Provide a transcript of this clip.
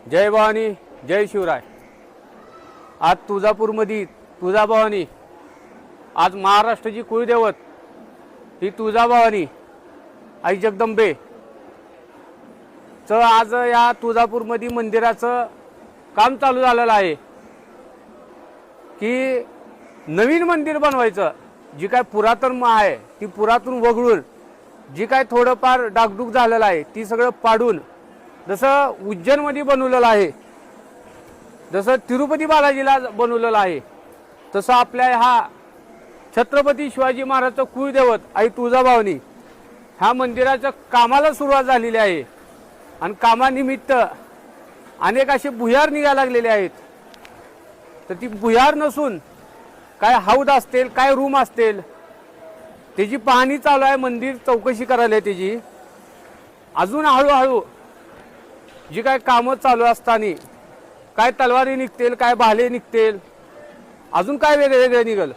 जय भवानी, जय शिवराय। आज तुळजापूरमध्ये तुळजाभवानी, आज महाराष्ट्राची कुळदैवत ही तुळजाभवानी आई जगदंबे च आज या तुळजापूरमध्ये मंदिराचं काम चालू झालेलं आहे की नवीन मंदिर बनवायचं। जी काय पुरातन आहे ती पुरातन वगळून जी काय थोडंफार डागडुग झालेलं आहे ती सगळं पाडून, जसं उज्जैनमध्ये बनवलेलं आहे, जसं तिरुपती बालाजीला बनवलेलं आहे, तसं आपल्या हा छत्रपती शिवाजी महाराजचं कुळदैवत आई तुळजाभवानी ह्या मंदिराच्या कामाला सुरुवात झालेली आहे। आणि कामानिमित्त अनेक असे भुयार निघायला लागलेले आहेत। तर ती भुयार नसून काय हौद असतील, काय रूम असतील, त्याची पाहणी चालू आहे, मंदिर चौकशी करायला आहे त्याची। अजून हळूहळू जी काय कामं चालू असताना काय तलवारी निघतील, काय भाले निघतील, अजून काय वेगळे वेगळे निघेल